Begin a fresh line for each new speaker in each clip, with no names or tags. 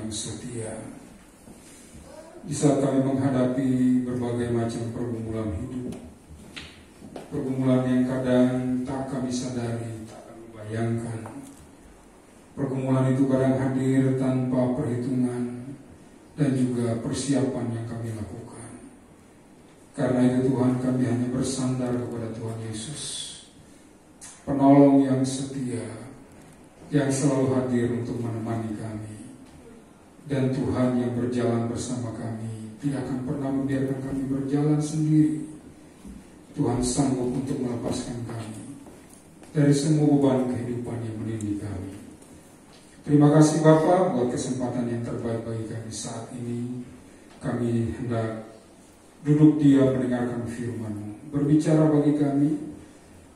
yang setia. Di saat kami menghadapi berbagai macam pergumulan hidup, pergumulan yang kadang tak kami sadari, tak kami bayangkan. Pergumulan itu kadang hadir tanpa perhitungan dan juga persiapan yang kami lakukan. Karena itu Tuhan, kami hanya bersandar kepada Tuhan Yesus, penolong yang setia, yang selalu hadir untuk menemani kami. Dan Tuhan yang berjalan bersama kami, tidak akan pernah membiarkan kami berjalan sendiri. Tuhan sanggup untuk melepaskan kami dari semua beban kehidupan yang menindih kami. Terima kasih Bapa buat kesempatan yang terbaik bagi kami saat ini. Kami hendak duduk diam mendengarkan firman-Mu, berbicara bagi kami,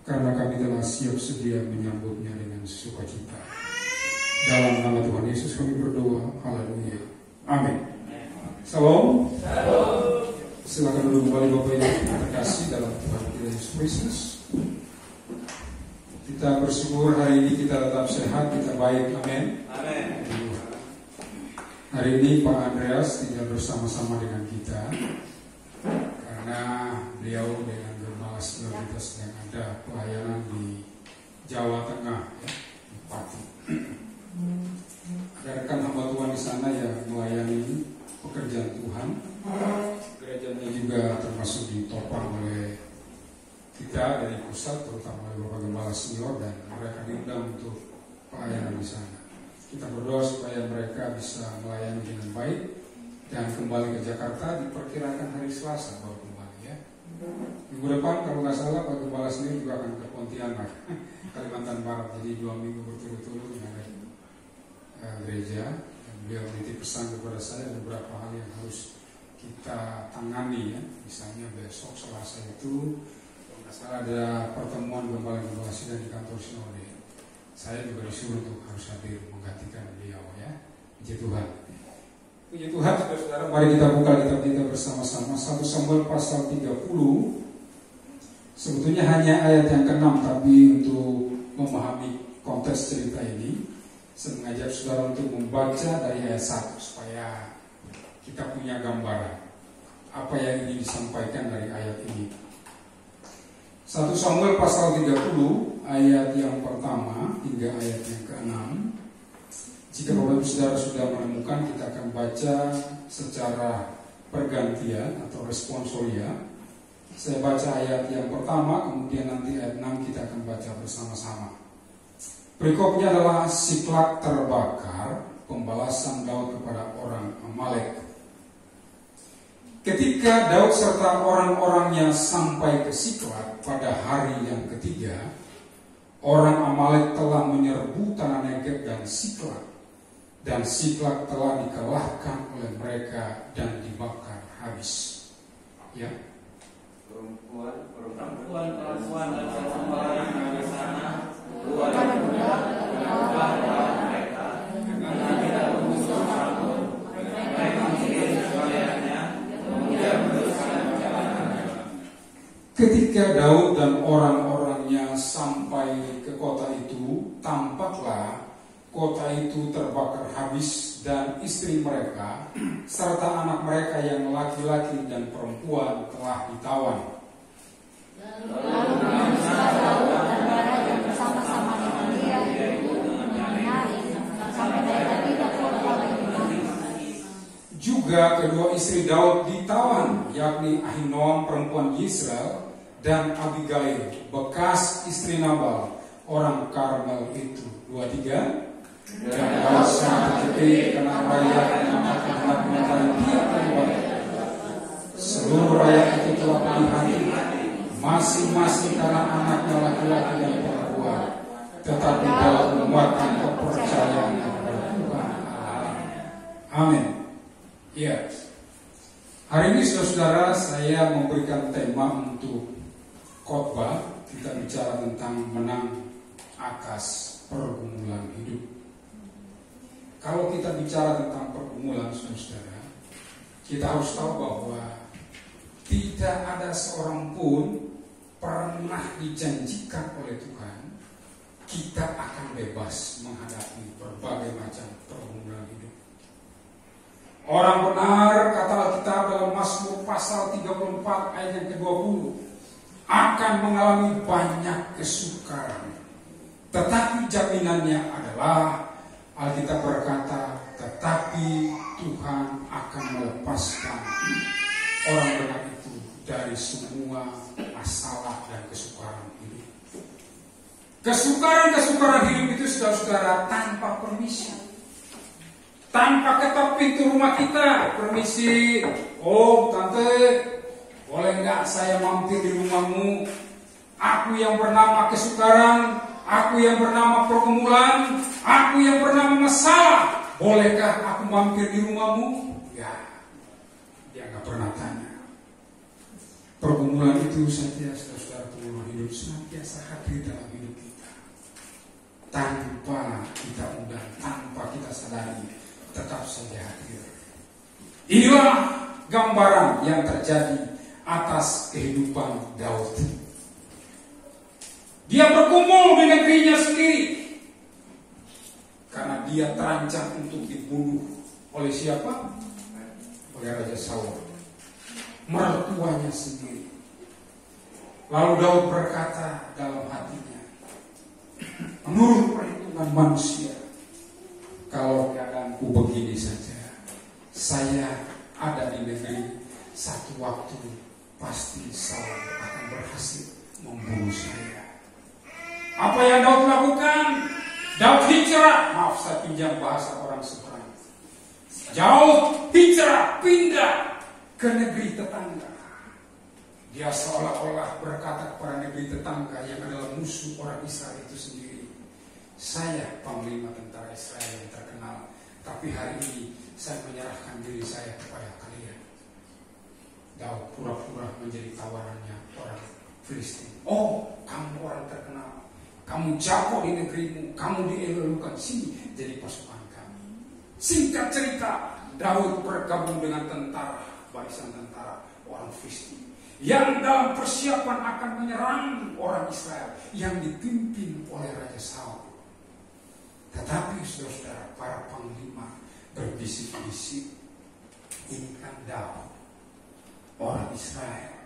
karena kami telah siap sedia menyambutnya dengan sukacita. Dalam nama Tuhan Yesus kami berdoa. Haleluya. Amin. Salam. Silakan duduk kembali Bapak Ibu yang terkasih dalam Tuhan kita Yesus Kristus. Kita bersyukur hari ini kita tetap sehat, kita baik. Amin.
Amin.
Hari ini Pak Andreas tidak bersama-sama dengan kita karena beliau dengan Gembala kita sedang ada pelayanan di Jawa Tengah, ya, di Pati. Ada rekan hamba Tuhan di sana yang melayani pekerjaan Tuhan. Gerejanya juga termasuk ditopang oleh kita dari pusat, terutama oleh Bapak Gembala Senior, dan mereka diundang untuk pelayanan di sana. Kita berdoa supaya mereka bisa melayani dengan baik dan kembali ke Jakarta. Diperkirakan hari Selasa baru kembali, ya. Minggu depan kalau nggak salah Pak Gembala Senior juga akan ke Pontianak, Kalimantan Barat. Jadi 2 minggu berturut-turut ada gereja. Dan beliau menitip pesan kepada saya beberapa hal yang harus kita tangani, ya. Misalnya besok Selasa itu salah ada pertemuan Gembala-Gembala Sidang di kantor Sinode. Saya juga disuruh untuk harus hadir menggantikan beliau, ya. Puji Tuhan. Puji Tuhan, saudara-saudara, mari kita buka kitab kita bersama-sama 1 Samuel pasal 30. Sebetulnya hanya ayat yang ke-6, tapi untuk memahami konteks cerita ini, saya mengajak saudara untuk membaca dari ayat 1 supaya kita punya gambaran apa yang ingin disampaikan dari ayat ini. 1 Samuel pasal 30 ayat yang pertama hingga ayat yang ke-6. Jika Bapak Ibu Saudara sudah menemukan, kita akan baca secara pergantian atau responsoria. Saya baca ayat yang pertama, kemudian nanti ayat 6 kita akan baca bersama-sama. Berikutnya adalah Siklak terbakar, pembalasan Daud kepada orang Amalek. Ketika Daud serta orang-orangnya sampai ke Siklak pada hari yang ketiga, orang Amalek telah menyerbu tanah Negeb dan Siklak, dan Siklak telah dikalahkan oleh mereka dan dibakar habis. Ya.
Perempuan dan sesembahan yang di sana, mereka, karena tidak mengusung rambut, mereka mengirim sekaliannya, kemudian meneruskan perjalanannya.
Ketika Daud dan orang-orangnya sampai ke kota itu, tampaklah kota itu terbakar habis dan istri mereka serta anak mereka yang laki-laki dan perempuan telah ditawan.
Lalu menangislah Daud dan baranya bersama-sama dengan dia menari sampai mereka tidak keluar lagi.
Juga kedua istri Daud ditawan, yakni Ahinoam perempuan Yisrael dan Abigail bekas istri Nabal orang Karmel itu. 2-3. Dan Daud sangat terkejut karena rakyat yang hendak mencari dia kembali. Seluruh rakyat itu telah pilih hati, masing-masing karena anaknya laki-laki dan perempuan, tetapi Daud menguatkan kepercayaannya kepada Tuhan Allah. Amin. Ya. Hari ini saudara-saudara, saya memberikan tema untuk khotbah. Kita bicara tentang menang atas pergumulan hidup. Kalau kita bicara tentang pergumulan, saudara, kita harus tahu bahwa tidak ada seorang pun pernah dijanjikan oleh Tuhan kita akan bebas menghadapi berbagai macam pergumulan hidup. Orang benar, kata Alkitab dalam Mazmur pasal 34 ayat yang ke-20, akan mengalami banyak kesukaran. Tetapi jaminannya adalah, Alkitab berkata, tetapi Tuhan akan melepaskan orang benar itu dari semua masalah dan kesukaran hidup. Kesukaran hidup itu, saudara-saudara, tanpa permisi. Tanpa ketok pintu rumah kita, permisi, oh tante, boleh nggak saya mampir di rumahmu? Aku yang bernama kesukaran, aku yang bernama pergumulan, aku yang bernama masalah, bolehkah aku mampir di rumahmu? Ya, dia nggak pernah tanya. Pergumulan itu saja, saudara-saudara, pergumulan hidup senantiasa hadir dalam hidup kita, tanpa kita undang, tanpa kita sadari, tetap saja hadir. Inilah gambaran yang terjadi atas kehidupan Daud. Dia bergumul di negerinya sendiri karena dia terancam untuk dibunuh oleh siapa? Oleh Raja Saul, mertuanya sendiri. Lalu Daud berkata dalam hatinya, menurut perhitungan manusia, kalau keadaanku begini saja, saya ada di negeri, satu waktu pasti Saul akan berhasil membunuh saya. Apa yang Daud lakukan? Daud hijrah, maaf saya pinjam bahasa orang sekarang. Daud hijrah, pindah ke negeri tetangga. Dia seolah-olah berkata kepada negeri tetangga yang adalah musuh orang Israel itu sendiri, saya panglima tentara Israel yang terkenal, tapi hari ini saya menyerahkan diri saya kepada kalian. Daud pura-pura menjadi tawarannya orang Filistin. Oh, kamu orang terkenal, kamu jago di negerimu, kamu dielulukan, sini jadi pasukan kami. Singkat cerita, Daud bergabung dengan tentara, barisan tentara orang Filistin yang dalam persiapan akan menyerang orang Israel yang dipimpin oleh Raja Saul. Tetapi saudara-saudara, para panglima berbisik-bisik, ini kan Daud, orang Israel.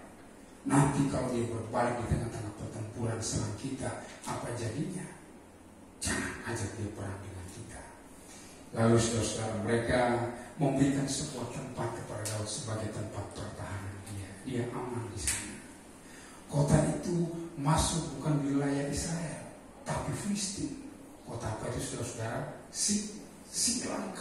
Nanti kalau dia berbalik di tengah-tengah pertempuran serang kita, apa jadinya? Jangan ajak dia perang dengan kita. Lalu saudara-saudara, mereka memberikan sebuah tempat kepada Daud sebagai tempat pertahanan dia. Dia aman di sana. Kota itu masuk bukan wilayah Israel, tapi Filistin. Kota apa itu saudara-saudara? Siklag.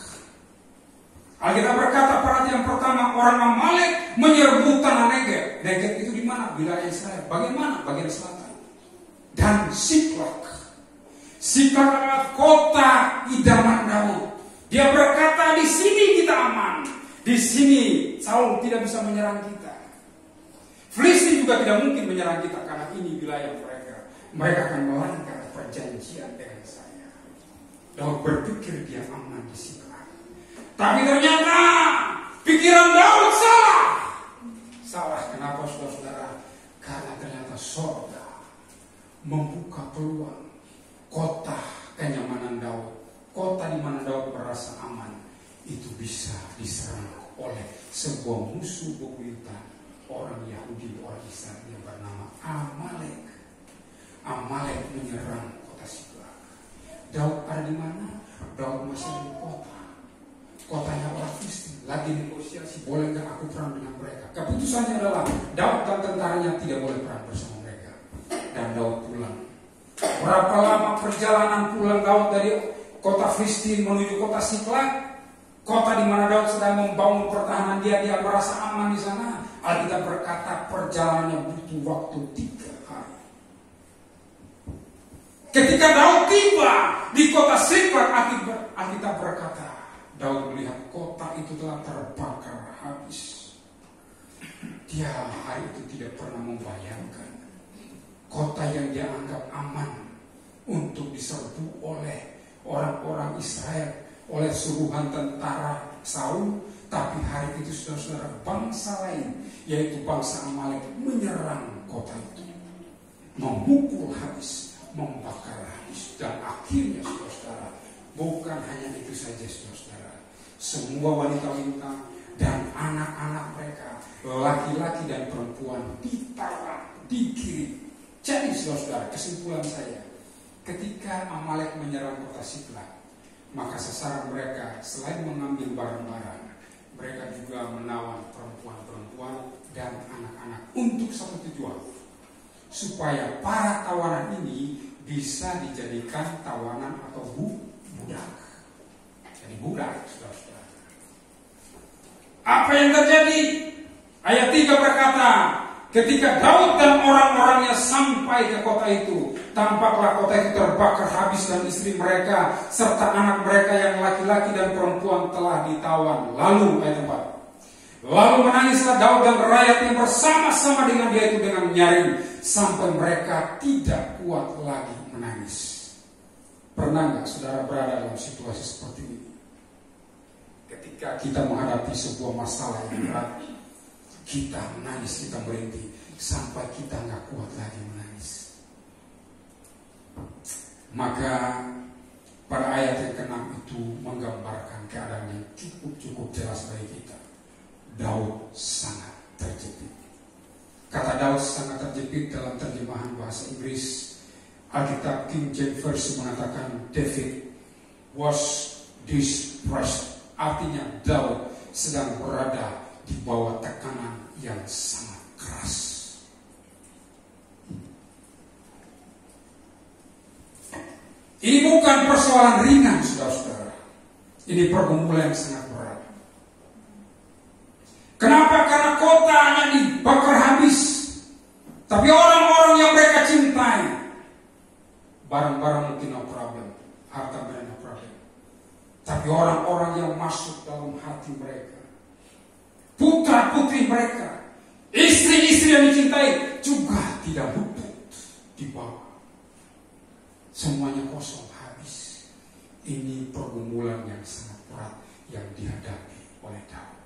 Alkitab berkata pada yang pertama, orang Amalek menyerbu tanah Negeb. Negeb itu di mana? Wilayah Israel. Bagaimana? Bagian selatan. Dan Siklag. Siklag adalah kota idaman Daud. Dia berkata, di sini kita aman. Di sini Saul tidak bisa menyerang kita. Filistin juga tidak mungkin menyerang kita karena ini wilayah mereka. Mereka akan melanggar perjanjian dengan saya. Daud berpikir dia aman di Siklag. Tapi ternyata pikiran Daud salah. Salah kenapa saudara-saudara? Karena ternyata surga membuka peluang kota kenyamanan Daud, kota di mana Daud merasa aman, itu bisa diserang oleh sebuah musuh bebuyutan orang Yahudi, orang Israel yang bernama Amalek. Amalek menyerang kota Siklag. Daud ada di mana? Daud masih di kota. Kotanya orang Filistin. Lagi negosiasi, boleh nggak aku perang dengan mereka? Keputusannya adalah Daud dan tentaranya tidak boleh perang bersama mereka. Dan Daud pulang. Berapa lama perjalanan pulang Daud dari kota Filistin menuju kota Siklag? Kota di mana Daud sedang membangun pertahanan dia merasa aman di sana. Alkitab berkata perjalanannya butuh waktu 3 hari. Ketika Daud tiba di kota Siklag, Alkitab berkata Daud melihat kota itu telah terbakar habis. Dia hari itu tidak pernah membayangkan kota yang dia anggap aman untuk diserbu oleh orang-orang Israel, oleh suruhan tentara Saul. Tapi hari itu saudara-saudara, bangsa lain, yaitu bangsa Amalek, menyerang kota itu, memukul habis, membakar habis. Dan akhirnya saudara-saudara, bukan hanya itu saja saudara-saudara, semua wanita-wanita dan anak-anak mereka, laki-laki dan perempuan ditawan, dikirim. Jadi saudara, kesimpulan saya, ketika Amalek menyerang kota Siklag, maka sasaran mereka selain mengambil barang-barang, mereka juga menawan perempuan-perempuan dan anak-anak untuk satu tujuan, supaya para tawanan ini bisa dijadikan tawanan atau budak. Jadi budak, saudara-saudara. Apa yang terjadi? Ayat 3 berkata, ketika Daud dan orang-orangnya sampai ke kota itu, tampaklah kota itu terbakar habis dan istri mereka serta anak mereka yang laki-laki dan perempuan telah ditawan. Lalu ayat 4, lalu menangislah Daud dan rakyat yang bersama-sama dengan dia itu dengan nyaring, sampai mereka tidak kuat lagi menangis. Pernah nggak saudara berada dalam situasi seperti ini? Ketika kita menghadapi sebuah masalah yang berat, kita menangis, kita merintih, sampai kita nggak kuat lagi menangis. Maka pada ayat yang ke-6 itu menggambarkan keadaan yang cukup jelas bagi kita. Daud sangat terjepit. Kata Daud sangat terjepit dalam terjemahan bahasa Inggris, Alkitab King James Version mengatakan David was distressed. Artinya Daud sedang berada di bawah tekanan yang sangat keras. Ini bukan persoalan ringan, saudara-saudara. Ini pergumulan yang sangat berat. Kenapa? Karena kotanya dibakar habis. Tapi orang-orang yang mereka cintai, barang-barang mungkin no problem, harta mereka no problem. Tapi orang-orang yang masuk dalam hati mereka, putra-putri mereka, istri-istri yang dicintai juga tidak luput di bawah. Semuanya kosong, habis. Ini pergumulan yang sangat berat yang dihadapi oleh Daud.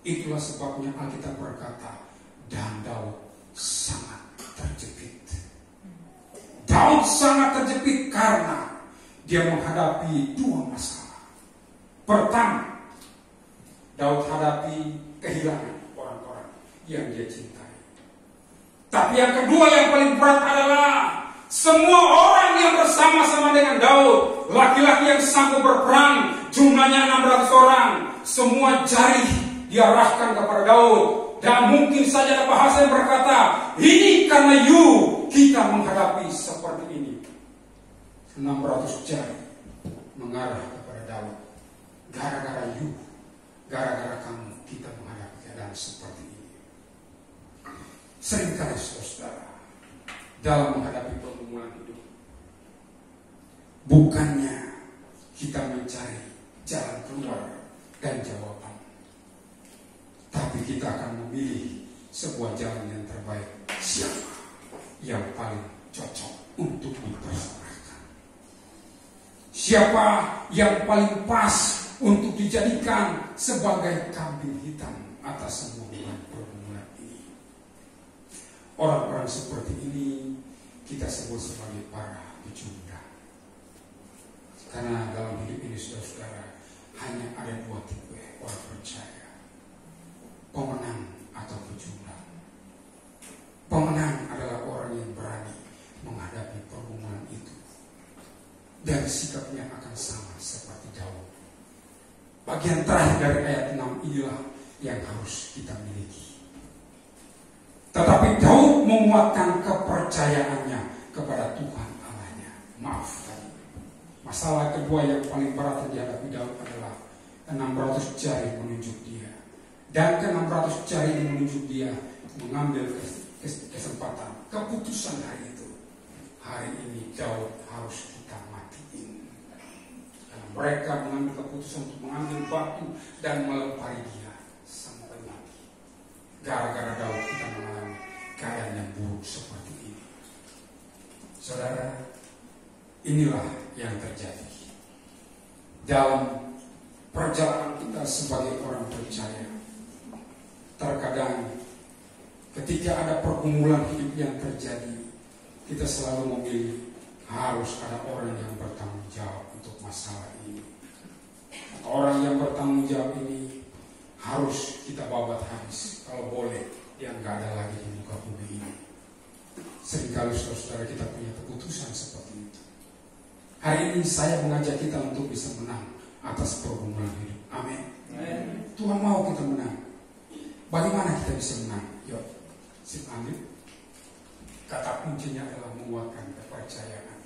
Itulah sebabnya Alkitab berkata, dan Daud sangat terjepit. Daud sangat terjepit karena dia menghadapi dua masalah. Pertama, Daud hadapi kehilangan orang-orang yang dia cintai. Tapi yang kedua yang paling berat adalah semua orang yang bersama-sama dengan Daud, laki-laki yang sanggup berperang, jumlahnya 600 orang, semua jari diarahkan kepada Daud. Dan mungkin saja ada bahasa yang berkata, ini karena kita menghadapi seperti ini. 600 jari mengarah kepada Daud. Gara-gara gara-gara kamu kita menghadapi keadaan seperti ini. Seringkali saudara, dalam menghadapi pergumulan hidup, bukannya kita mencari jalan keluar dan jawaban, tapi kita akan memilih sebuah jalan yang terbaik. Siapa yang paling cocok untuk diperserahkan? Siapa yang paling pas untuk dijadikan sebagai kambing hitam atas semua pergumulan ini? Orang-orang seperti ini kita sebut sebagai para pecundang. Karena dalam hidup ini, saudara-saudara, hanya ada dua tipe orang percaya: pemenang atau pecundang. Pemenang adalah orang yang berani menghadapi pergumulan itu, dan sikapnya akan sama seperti Daud. Bagian terakhir dari ayat 6 inilah yang harus kita miliki. Tetapi Daud menguatkan kepercayaannya kepada Tuhan Allahnya. Maaf tadi. Masalah kedua yang paling berat yang dihadapi Daud adalah 600 jari menunjuk dia. Dan ke 600 jari yang menunjuk dia mengambil kesempatan, keputusan hari itu. Hari ini Daud harus kita matiin. Karena mereka mengambil keputusan untuk mengambil batu dan melempari dia sampai mati. Gara-gara Daud kita mengalami keadaan yang buruk seperti ini. Saudara, inilah yang terjadi dalam perjalanan kita sebagai orang percaya. Terkadang ketika ada pergumulan hidup yang terjadi, kita selalu memilih harus ada orang yang bertanggung jawab untuk masalah ini. Orang yang bertanggung jawab ini harus kita babat habis. Kalau boleh, dia nggak ada lagi di muka bumi ini. Seringkali saudara-saudara kita punya keputusan seperti itu. Hari ini saya mengajak kita untuk bisa menang atas pergumulan hidup. Amin. Tuhan mau kita menang. Bagaimana kita bisa menang? Yuk, sip ambil. Kata kuncinya adalah menguatkan kepercayaan.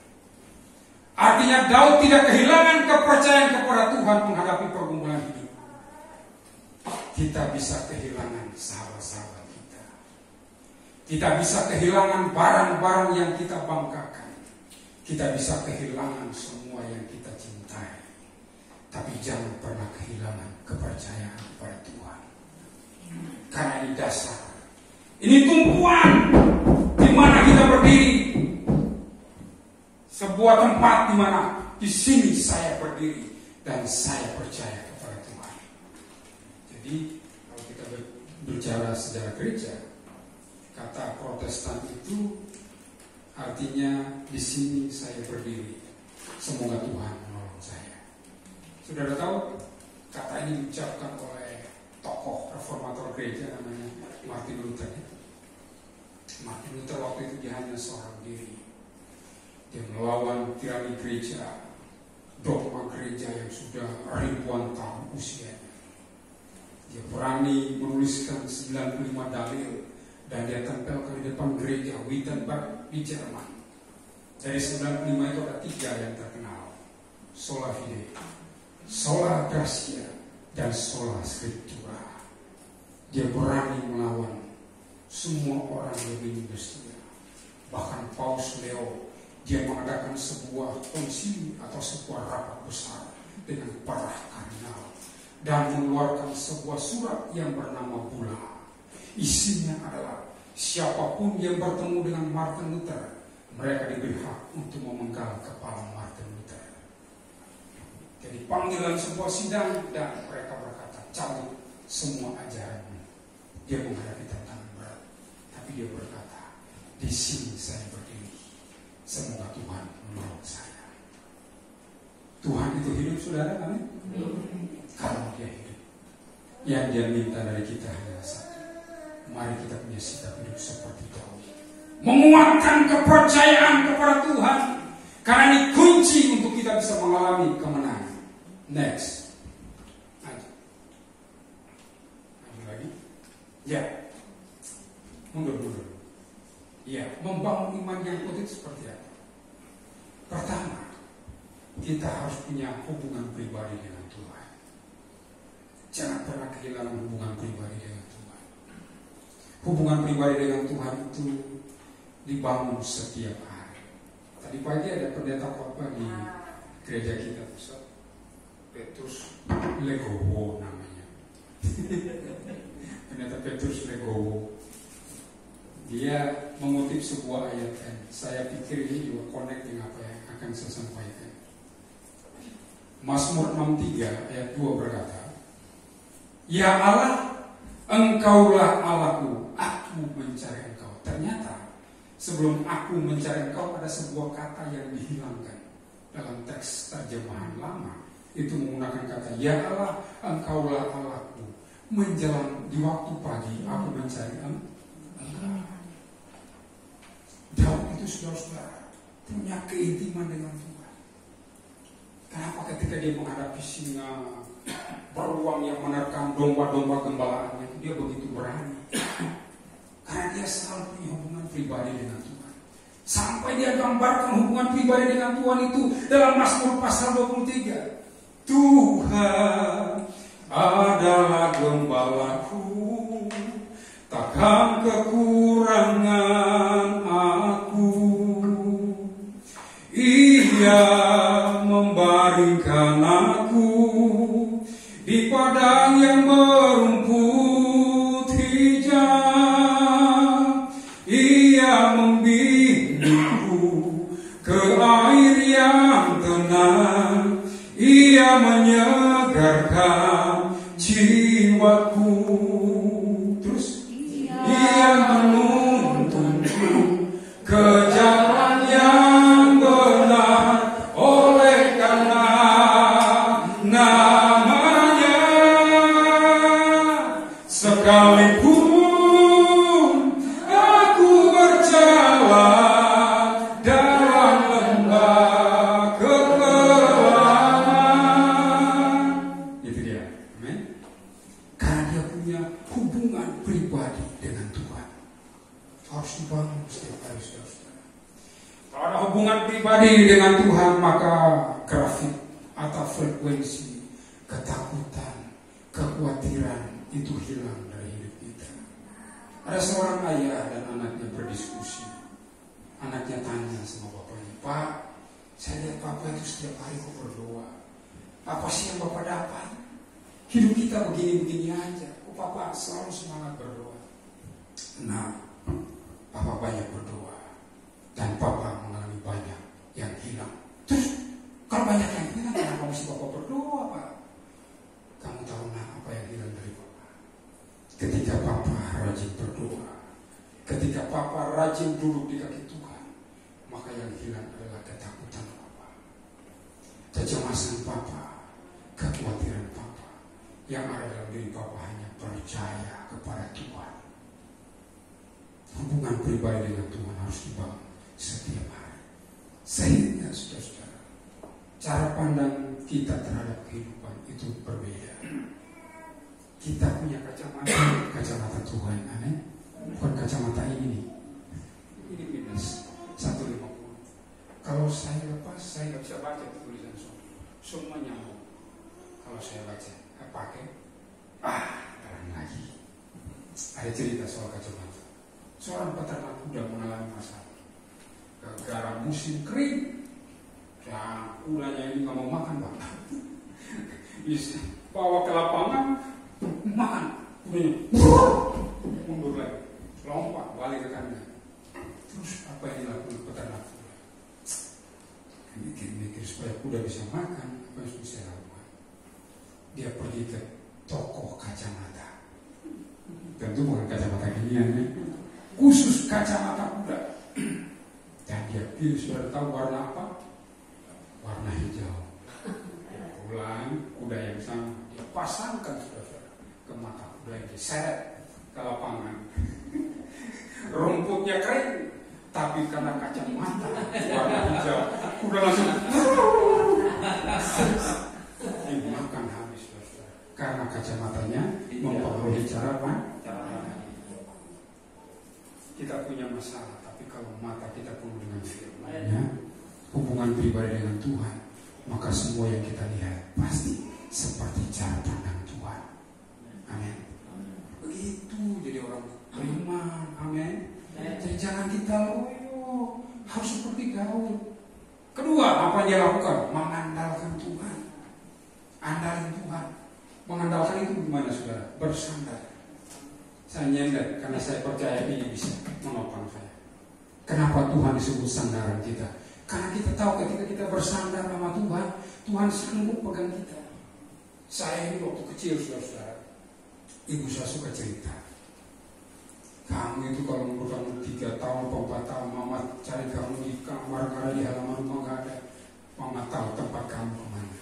Artinya Daud tidak kehilangan kepercayaan kepada Tuhan menghadapi pergumulan hidup. Kita bisa kehilangan sahabat-sahabat kita. Kita bisa kehilangan barang-barang yang kita banggakan. Kita bisa kehilangan semua yang kita cintai. Tapi jangan pernah kehilangan kepercayaan kepada Tuhan. Karena ini dasar. Ini tumpuan di mana kita berdiri. Sebuah tempat di mana di sini saya berdiri dan saya percaya kepada Tuhan. Jadi kalau kita berbicara sejarah gereja, kata Protestan itu artinya di sini saya berdiri. Semoga Tuhan menolong saya. Saudara tahu kata ini diucapkan oleh tokoh reformator gereja namanya Martin Luther. Martin Luther waktu itu dia hanya seorang diri. Dia melawan tirani gereja, dogma gereja yang sudah ribuan tahun usianya. Dia berani menuliskan 95 dalil dan dia tempelkan di depan gereja Wittenberg di Jerman. Dari 95 itu ada 3 yang terkenal: Sola Fide, Sola Gratia, dan Sola Scriptura. Dia berani melawan semua orang lebih besar. Bahkan Paus Leo, dia mengadakan sebuah konsili atau sebuah rapat besar dengan para kardinal dan mengeluarkan sebuah surat yang bernama Bula. Isinya adalah siapapun yang bertemu dengan Martin Luther, mereka diberi hak untuk memenggal kepala Martin Luther. Jadi panggilan sebuah sidang dan mereka berkata, cabut semua ajaranmu. Dia menghadapi tantangan berat, tapi dia berkata, di sini saya berdiri. Semoga Tuhan menolong saya. Tuhan itu hidup, saudara, amin? Kalau dia hidup, yang dia minta dari kita hanya satu. Mari kita punya sikap hidup seperti Daud, menguatkan kepercayaan kepada Tuhan, karena ini kunci untuk kita bisa mengalami kemenangan. Next, maju lagi, ya, mundur. Ya, membangun iman yang kuat itu seperti apa? Pertama, kita harus punya hubungan pribadi dengan Tuhan. Jangan pernah kehilangan hubungan pribadi dengan Tuhan. Hubungan pribadi dengan Tuhan itu dibangun setiap hari. Tadi pagi ada pendeta khotbah di gereja kita pusat, Petrus Legowo namanya. Pendeta Petrus Legowo. Dia mengutip sebuah ayat dan saya pikir ini juga connect dengan apa yang akan saya sampaikan. Mazmur 63 ayat 2 berkata, Ya Allah, Engkaulah Allahku, aku mencari Engkau. Ternyata sebelum aku mencari Engkau ada sebuah kata yang dihilangkan dalam teks terjemahan lama. Itu menggunakan kata, Ya Allah, Engkaulah Allahku. Menjelang di waktu pagi aku mencari Engkau. Daud itu saudara-saudara punya keintiman dengan Tuhan. Kenapa ketika dia menghadapi singa beruang yang menerkam domba-domba gembalaannya, dia begitu berani? Karena dia selalu punya hubungan pribadi dengan Tuhan. Sampai dia gambarkan hubungan pribadi dengan Tuhan itu dalam Mazmur pasal 23. Tuhan adalah gembalaku, takkan kekurangan aku. Ia membaringkan aku di padang yang berumput hijau. Ia membimbingku ke air yang tenang. Ia menyegarkan jiwaku. Ia menuntunku ke jalan yang benar oleh karena nama Sekalipun aku berjalan dalam lembah kekelaman. Itu dia. Amin. Karena dia punya hubungan pribadi dengan Tuhan. Harus dibangun setiap hari, saudara. Kalau ada hubungan pribadi dengan Tuhan, maka grafik atau frekuensi ketakutan, kekhawatiran itu hilang dari hidup kita. Ada seorang ayah dan anaknya berdiskusi. Anaknya tanya sama bapaknya, "Pak, saya lihat Papa itu setiap hari kok berdoa. Apa sih yang Bapak dapat? Hidup kita begini-begini aja. Kok Papa selalu semangat berdoa?" Nah, Papa banyak berdoa dan Papa mengalami banyak yang hilang. Terus kalau banyak yang hilang, kenapa mesti Papa berdoa, Pak? Kamu tahu apa yang hilang dari Papa? Ketika Papa rajin berdoa, ketika Papa rajin duduk di kaki Tuhan, maka yang hilang adalah ketakutan Papa, kecemasan Papa, kekhawatiran Papa. Yang ada dalam diri Papa hanya percaya kepada Tuhan. Hubungan pribadi dengan Tuhan harus dibangun setiap hari. Sehingga saudara-saudara, cara pandang kita terhadap kehidupan itu berbeda. Kita punya kacamata Tuhan, aneh. Bukan kacamata ini minus 150. Kalau saya lepas, saya nggak bisa baca tulisan semua nyambung. Kalau saya baca, pakai terang lagi. Ada cerita soal kacamata. Seorang peternak kuda mengalami masalah. Gara-gara musim kering, dan kudanya ini nggak mau makan, Pak. Bawa ke lapangan, makan. Kudanya mundur lagi, lompat balik ke kandang. Terus apa yang dilakukan peternak kuda? Mikir-mikir supaya kuda bisa makan, apa yang bisa lakukan? Dia pergi ke toko kacamata. Tentu bukan kacamata ginian, ya. Khusus kacamata kuda. Dan dia pilih, sudah tahu warna apa? Warna hijau. Pulang kuda yang sama dipasangkan saudara ke mata kuda yang diseret ke lapangan. Rumputnya kering, tapi karena kacamata warna hijau, kuda langsung dimakan habis saudara. Karena kacamatanya mempengaruhi cara apa? Kita punya masalah, tapi kalau mata kita penuh dengan firman-Nya, hubungan pribadi dengan Tuhan, maka semua yang kita lihat pasti seperti cara pandang Tuhan. Amin. Begitu jadi orang beriman. Amin. Jadi jangan kita loyo, harus seperti Daud. Kedua, apa yang dia lakukan? Mengandalkan Tuhan. Andalkan Tuhan. Mengandalkan itu gimana, saudara? Bersandar. Saya nyender karena saya percaya ini bisa menopang saya. Kenapa Tuhan disebut sandaran kita? Karena kita tahu ketika kita bersandar sama Tuhan, Tuhan sanggup pegang kita. Saya ini waktu kecil, saudara-saudara, ibu saya suka cerita. Kamu itu kalau umur kamu 3 tahun, 4 tahun, mama cari kamu di kamar, karena di halaman rumah nggak ada. Mama tahu tempat kamu kemana.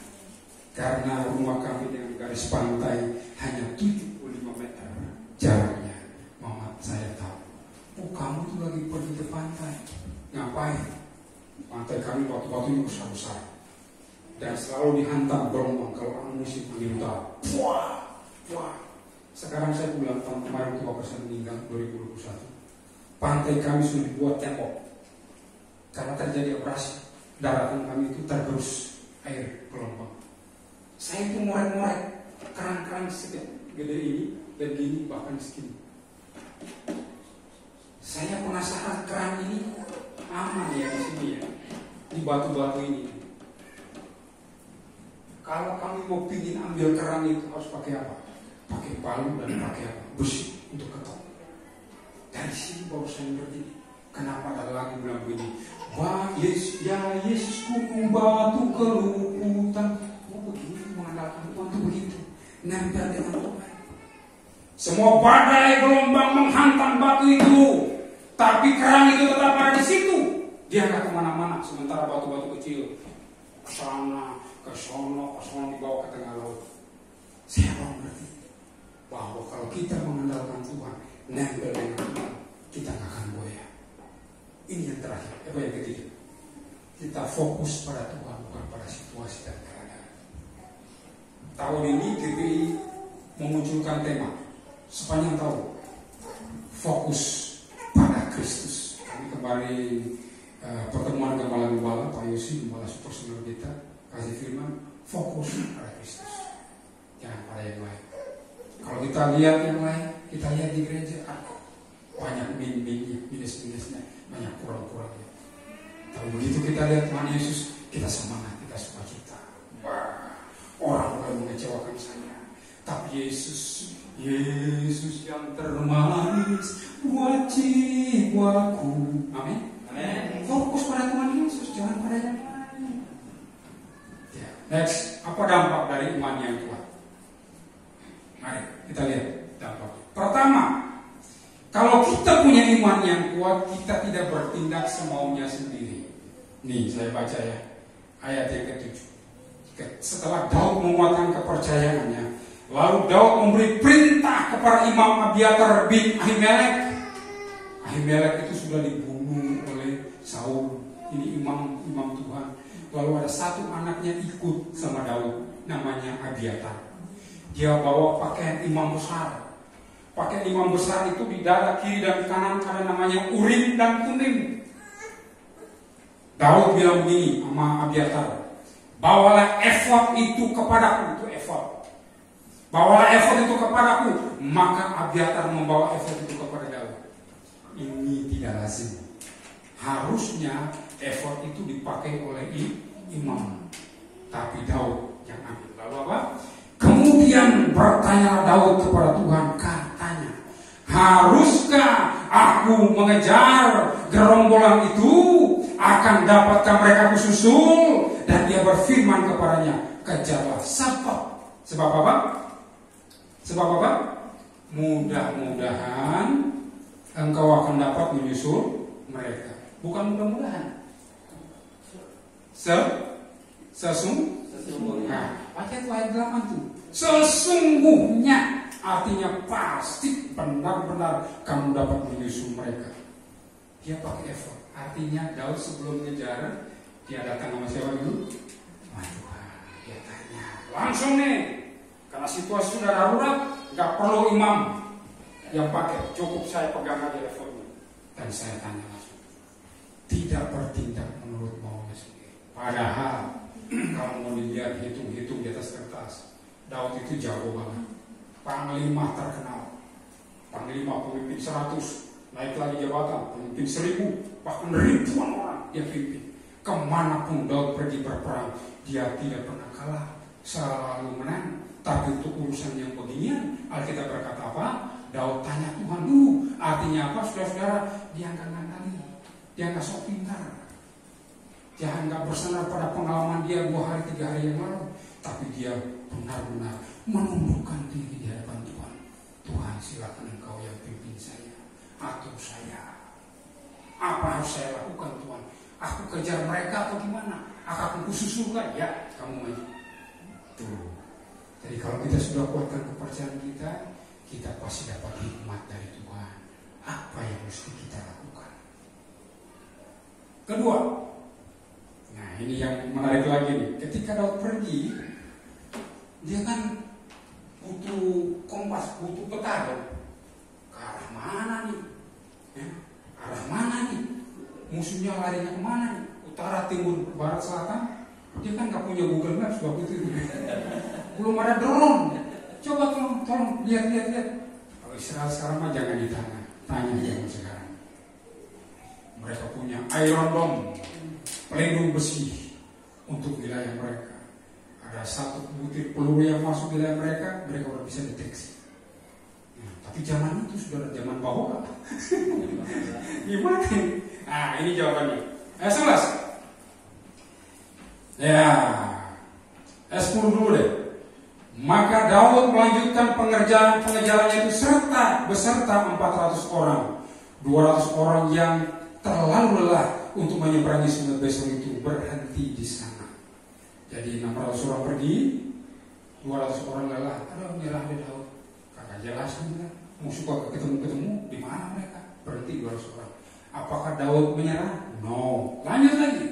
Karena rumah kami dengan garis pantai hanya 75 meter jaraknya. Mama saya tahu. Kamu tuh lagi pergi ke pantai. Ngapain? Pantai kami waktu-waktu ini besar-besar. Dan selalu dihantam gelombang kalau musim angin utara. Wah. Sekarang saya bulan tahun kemarin itu bapak saya meninggal 2021. Pantai kami sudah dibuat tembok. Karena terjadi abrasi, daratan kami itu tergerus air gelombang. Saya itu ngorek-ngorek keran-keran segede ini dan gini bahkan segini. Saya penasaran keran ini aman ya di sini ya, di batu-batu ini. Kalau kami mau pingin ambil keran itu harus pakai apa? Pakai palu dan pakai apa? Besi untuk ketok. Dari sini baru saya berdiri. Kenapa ada lagi bilang begini? Yesusku batu keluputan. Oh begini mengandalkan Tuhan itu begitu. Nempel dengan Tuhan. Semua badai gelombang menghantam batu itu, tapi kerang itu tetap ada di situ. Dia nggak kemana-mana. Sementara batu-batu kecil ke sana, ke sono dibawa ke tengah laut. Saya mau berarti bahwa kalau kita mengandalkan nempel dengan Tuhan, kita nggak akan goyah. Ini yang terakhir, yang ketiga. Kita fokus pada Tuhan, bukan pada situasi dan keadaan. Tahun ini GPI memunculkan tema sepanjang tahun, fokus pada Kristus. Kami kembali pertemuan gembala-gembala, Pak Yosi, gembala super senior kita, kasih firman, fokus pada Kristus, jangan pada yang lain. Kalau kita lihat yang lain, kita lihat di gereja, banyak min-minnya, minus-minusnya, banyak kurang-kurangnya. Tapi begitu kita lihat Tuhan Yesus, kita semangat, kita sukacita. Wah, orang boleh mengecewakan saya, tapi Yesus yang termanis buat jiwaku. Amin.
Amin.
Fokus pada Tuhan Yesus, jangan pada yang lain. Ya. Next, apa dampak dari iman yang kuat? Mari kita lihat dampaknya. Pertama, kalau kita punya iman yang kuat, kita tidak bertindak semaunya sendiri. Nih, saya baca ya, ayat yang ke-7. Setelah Daud menguatkan kepercayaannya, lalu Daud memberi perintah kepada Imam Abiatar bin Ahimelek. Ahimelek itu sudah dibunuh oleh Saul. Ini imam Tuhan. Lalu ada satu anaknya ikut sama Daud, namanya Abiatar. Dia bawa pakaian imam besar. Pakaian imam besar itu di dada kiri dan kanan ada namanya Urim dan Tumim. Daud bilang begini sama Abiatar, bawalah efod itu kepadaku. Itu efod. Bawalah efod itu kepadaku. Maka Abiatar membawa efod itu kepada Daud. Ini tidak lazim. Harusnya efod itu dipakai oleh imam, tapi Daud yang ambil. Lalu apa? Kemudian bertanya Daud kepada Tuhan, katanya, haruskah aku mengejar gerombolan itu? Akan dapatkah mereka kususul? Dan dia berfirman kepadanya, kejarlah. Sebab apa? Sebab apa? Mudah-mudahan engkau akan dapat menyusul mereka. Bukan mudah-mudahan. Sesungguhnya. Baca itu ayat 8 tuh. Sesungguhnya, artinya pasti, benar-benar kamu dapat menyusul mereka. Dia pakai effort. Artinya Daud sebelum ngejar, dia datang sama siapa dulu? Wah Tuhan, dia tanya. Langsung nih, karena situasi sudah darurat, gak perlu imam yang pakai, cukup saya pegang aja effortnya. Dan saya tanya langsung. Tidak bertindak menurut maunya sendiri. Padahal kalau mau dilihat hitung-hitung di atas kertas, Daud itu jago banget. Panglima terkenal, panglima pemimpin 100, naik lagi jabatan, pemimpin 1000, bahkan ribuan orang dia pimpin. Kemanapun Daud pergi berperang, dia tidak pernah kalah, selalu menang. Tapi untuk urusan yang beginian, Alkitab berkata apa? Daud tanya Tuhan dulu. Artinya apa, saudara-saudara? Dia nggak ngandali, dia nggak sok pintar. Dia nggak bersandar pada pengalaman dia 2 hari 3 hari yang lalu, tapi dia benar-benar menundukkan diri di hadapan Tuhan. Tuhan, silakan engkau yang pimpin saya, atur saya. Apa harus saya lakukan Tuhan? Aku kejar mereka atau gimana? Aku kususulkan? Ya, kamu aja. Tuh. Jadi kalau kita sudah kuatkan kepercayaan kita, kita pasti dapat hikmat dari Tuhan. Apa yang mesti kita lakukan? Kedua, nah ini yang menarik lagi nih. Ketika Daud pergi, dia kan butuh kompas, butuh peta dong. Ke arah mana nih? Ya, arah mana nih? Musuhnya larinya kemana nih? Utara, timur, barat, selatan? Dia kan nggak punya Google Maps waktu itu. Belum ada drone. Coba tolong lihat. Kalau Israel sekarang mah jangan ditanya, tanya jangan sekarang. Mereka punya Iron Dome, pelindung besi untuk wilayah mereka. Ada satu butir peluru yang masuk wilayah mereka udah bisa deteksi. Nah, tapi zaman itu sudah zaman bahwa gimana? Nah, ini jawabannya. Ayat 11. Ya, ayat 10 dulu deh. Maka Daud melanjutkan pengejarannya itu beserta 400 orang. 200 orang yang terlalu lelah untuk menyeberangi sungai Besor itu berhenti di sana. Jadi 600 orang pergi, 200 orang lelah. Aduh, nyerah deh Daud. Kagak jelas kan? musuh ketemu di mana mereka? Berhenti 200 orang. Apakah Daud menyerah? No. Lanjut lagi.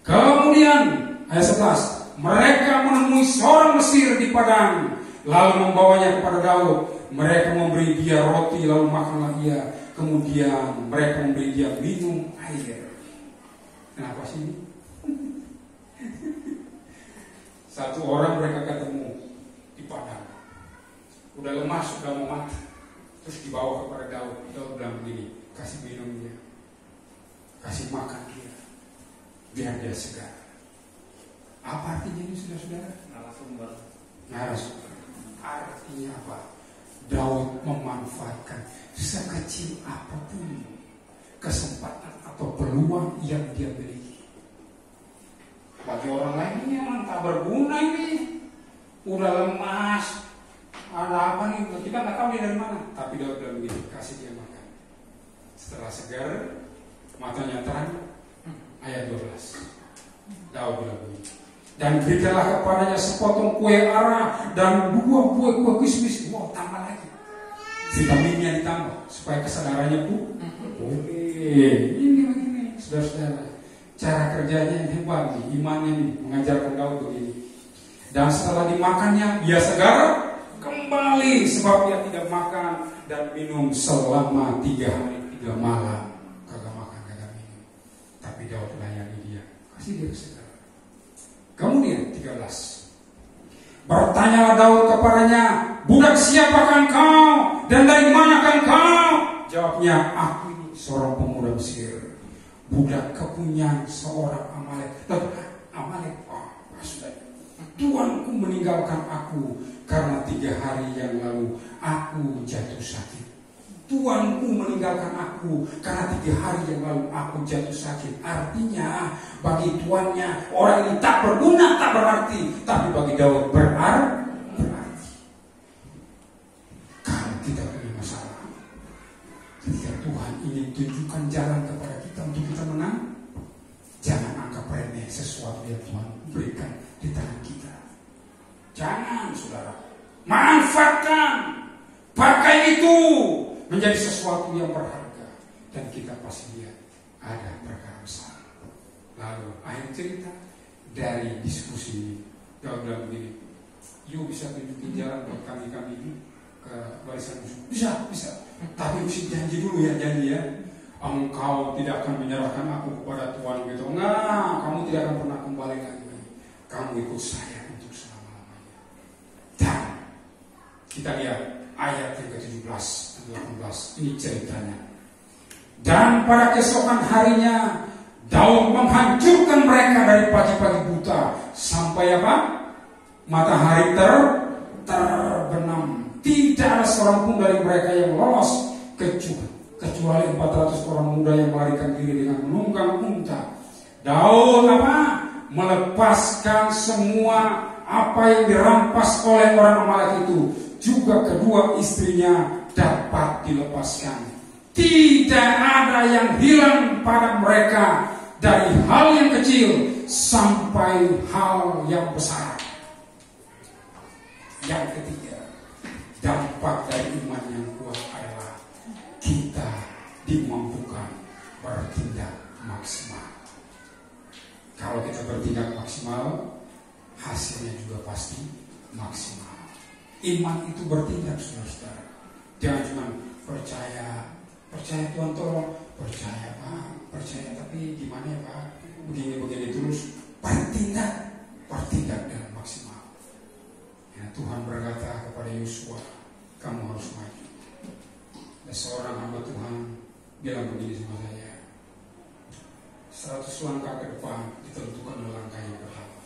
Kemudian ayat 11, mereka menemui seorang Mesir di padang, lalu membawanya kepada Daud. Mereka memberi dia roti, lalu makanlah ia. Kemudian mereka memberi dia minum air. Kenapa sih? Satu orang mereka ketemu di padang, udah lemas, sudah mau mati, terus dibawa kepada Daud. Daud bilang begini, kasih minum dia, kasih makan dia, biar dia segar. Apa artinya ini saudara-saudara?
Narasumber.
Artinya apa? Daud memanfaatkan sekecil apapun kesempatan atau peluang yang dia miliki. Bagi orang lain ini emang tak berguna ini, udah lemas, ada apa nih? Kita nggak tahu dia dari mana. Tapi Daud bilang begini, kasih dia makan. Setelah segar, matanya terang. Ayat 12, Daud bilang begini, dan berikanlah kepadanya sepotong kue ara dan 2 kue kismis. Wow, tambah lagi, vitaminnya ditambah supaya kesadarannya pun. Ini begini, saudara-saudara, cara kerjanya yang hebat nih, imannya nih, mengajarkan Daud begini. Dan setelah dimakannya, dia segar kembali sebab dia tidak makan dan minum selama 3 hari 3 malam. Kagak makan, kagak minum. Tapi Daud layani dia, kasih dia segar. Kemudian 13, bertanyalah Daud kepadanya, budak siapakah engkau dan dari manakah engkau? Jawabnya, aku ini seorang pemuda Mesir, budak kepunyaan seorang Amalek. Amalek, Tuanku meninggalkan aku karena 3 hari yang lalu aku jatuh sakit. Tuanku meninggalkan aku karena 3 hari yang lalu aku jatuh sakit. Artinya bagi tuannya orang ini tak berguna, tak berarti. Tapi bagi Daud berarti. Kalau kita punya masalah, ketika Tuhan ingin tunjukkan jalan kepada kita untuk kita menang, jangan anggap remeh sesuatu yang Tuhan berikan di tangan kita. Jangan, saudara. Manfaatkan, pakai itu menjadi sesuatu yang berharga, dan kita pasti lihat ada perkara besar. Lalu akhir cerita dari diskusi ini, Daud bilang begini, you bisa tunjukin jalan buat kami ini ke barisan musuh? Bisa. Tapi mesti janji dulu ya, engkau tidak akan menyerahkan aku kepada Tuhan gitu. Enggak, kamu tidak akan pernah kembali lagi. Kamu ikut saya untuk selama-lamanya. Dan kita lihat ayat yang ke-17 dan 18, ini ceritanya. Dan pada keesokan harinya Daud menghancurkan mereka dari pagi-pagi buta sampai apa? Matahari terbenam. Tidak ada seorang pun dari mereka yang lolos kecuali 400 orang muda yang melarikan diri dengan menunggang unta. Daud melepaskan semua apa yang dirampas oleh orang Amalek itu. Juga kedua istrinya dapat dilepaskan. Tidak ada yang hilang pada mereka, dari hal yang kecil sampai hal yang besar. Yang ketiga, dampak dari iman yang kuat adalah kita dimampukan bertindak maksimal. Kalau kita bertindak maksimal, hasilnya juga pasti maksimal. Iman itu bertindak, saudara-saudara. Jangan cuma percaya Tuhan tolong, percaya Pak, percaya tapi gimana ya Pak, begini terus. Bertindak dengan maksimal. Ya, Tuhan berkata kepada Yosua, kamu harus maju. Dan seorang hamba Tuhan bilang begini sama saya, 100 langkah ke depan ditentukan oleh langkah yang pertama.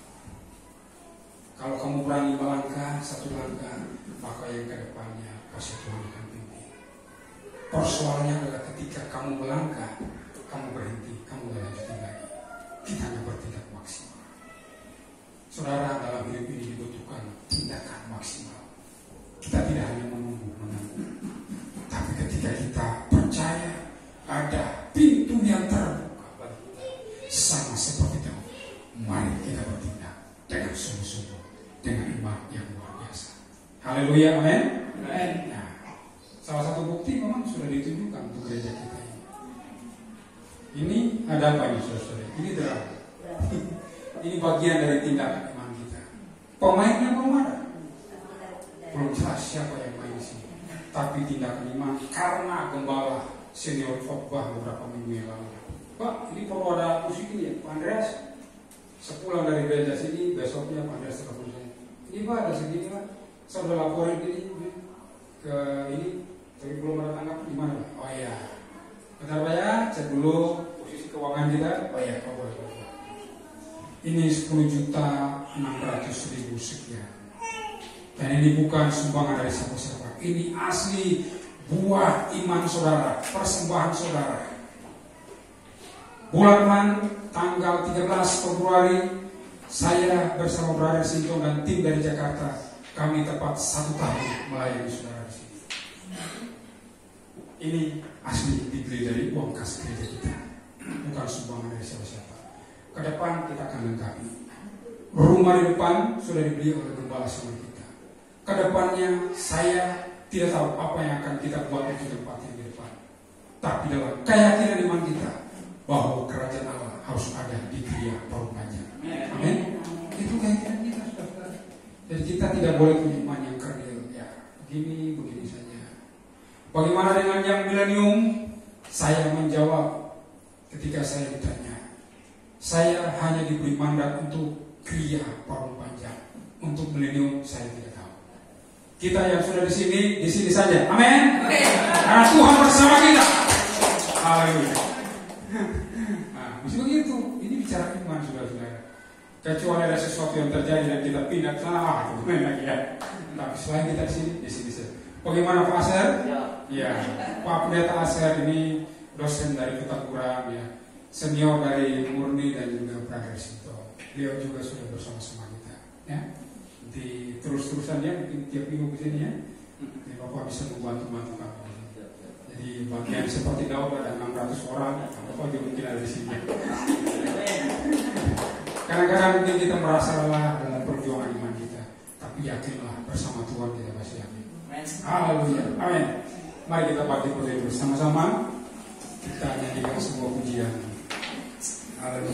Kalau kamu berani melangkah 1 langkah, maka yang ke depannya pasti Tuhan akan pimpin. Persoalannya adalah ketika kamu melangkah, kamu berhenti, kamu gak lanjutin lagi. Kita hanya bertindak maksimal. Saudara, dalam hidup ini dibutuhkan tindakan maksimal. Kita tidak hanya menunggu, tapi ketika kita percaya ada pintu yang terbuka bagi kita, sama seperti itu, mari kita bertindak dengan sungguh-sungguh, dengan iman yang luar biasa. Haleluya, amin. Nah, Salah satu bukti memang sudah ditunjukkan untuk gereja kita ini. Ini ada apa ini saudara? Ini drama. Ini bagian dari tindakan iman kita. Pemainnya belum ada. Belum jelas siapa yang main di sini. Tapi tindakan iman karena gembala senior khotbah beberapa minggu yang lalu. Pak, ini perlu ada musik ini ya, Pak Andreas. Sepulang dari gereja sini, besoknya Pak Andreas telepon saya. Ini Pak, ada segini Pak. Saya udah laporin ini ke ini, tapi belum ada tanggapan gimana Pak? Oh iya. Bentar Pak ya, cek dulu posisi keuangan kita. Oh iya, Pak boleh. Ini 10.600.000 sekian. Dan ini bukan sumbangan dari siapa-siapa. Ini asli buah iman saudara, persembahan saudara. Bulan tanggal 13 Februari, saya bersama Brother Sinto dan tim dari Jakarta, kami tepat 1 tahun melayani saudara di sini. Ini asli dibeli dari uang kas gereja kita, bukan sumbangan dari siapa-siapa. Ke depan kita akan lengkapi. Rumah di depan sudah dibeli oleh gembala sama kita. Kedepannya saya tidak tahu apa yang akan kita buat untuk tempat yang di depan. Tapi dalam keyakinan iman kita bahwa kerajaan Allah harus ada di Gria Parungpanjang. Amin. Itu keyakinan kita saudara. Jadi kita tidak boleh punya iman yang kerdil. Ya, begini saja. Bagaimana dengan yang milenium? Saya menjawab ketika saya ditanya. Saya hanya diberi mandat untuk Gria Parungpanjang. Untuk milenium saya tidak tahu. Kita yang sudah di sini saja. Amin. Karena Tuhan bersama kita. Haleluya. Nah, mesti begitu. Ini bicara iman saudara-saudara. Kecuali ada sesuatu yang terjadi dan kita pindah ke sana, itu lagi ya. Tapi selain kita di sini saja. Bagaimana Pak Aser? Ya. Pak Pendeta Aser ini dosen dari Kota Kurang ya. Senior dari Murni dan juga Brother Sinto. Beliau juga sudah bersama-sama kita. Ya. Di terus-terusan ya, mungkin tiap minggu ke sini ya. Bapak bisa membantu kami. Jadi bagian seperti Daud ada 600 orang, Bapak juga mungkin ada di sini. Kadang-kadang mungkin kita merasa lelah dalam perjuangan iman kita, tapi yakinlah bersama Tuhan kita pasti yakin. Haleluya, amin. Mari kita bangkit berdiri bersama-sama. Kita nyanyikan sebuah pujian. Haleluya.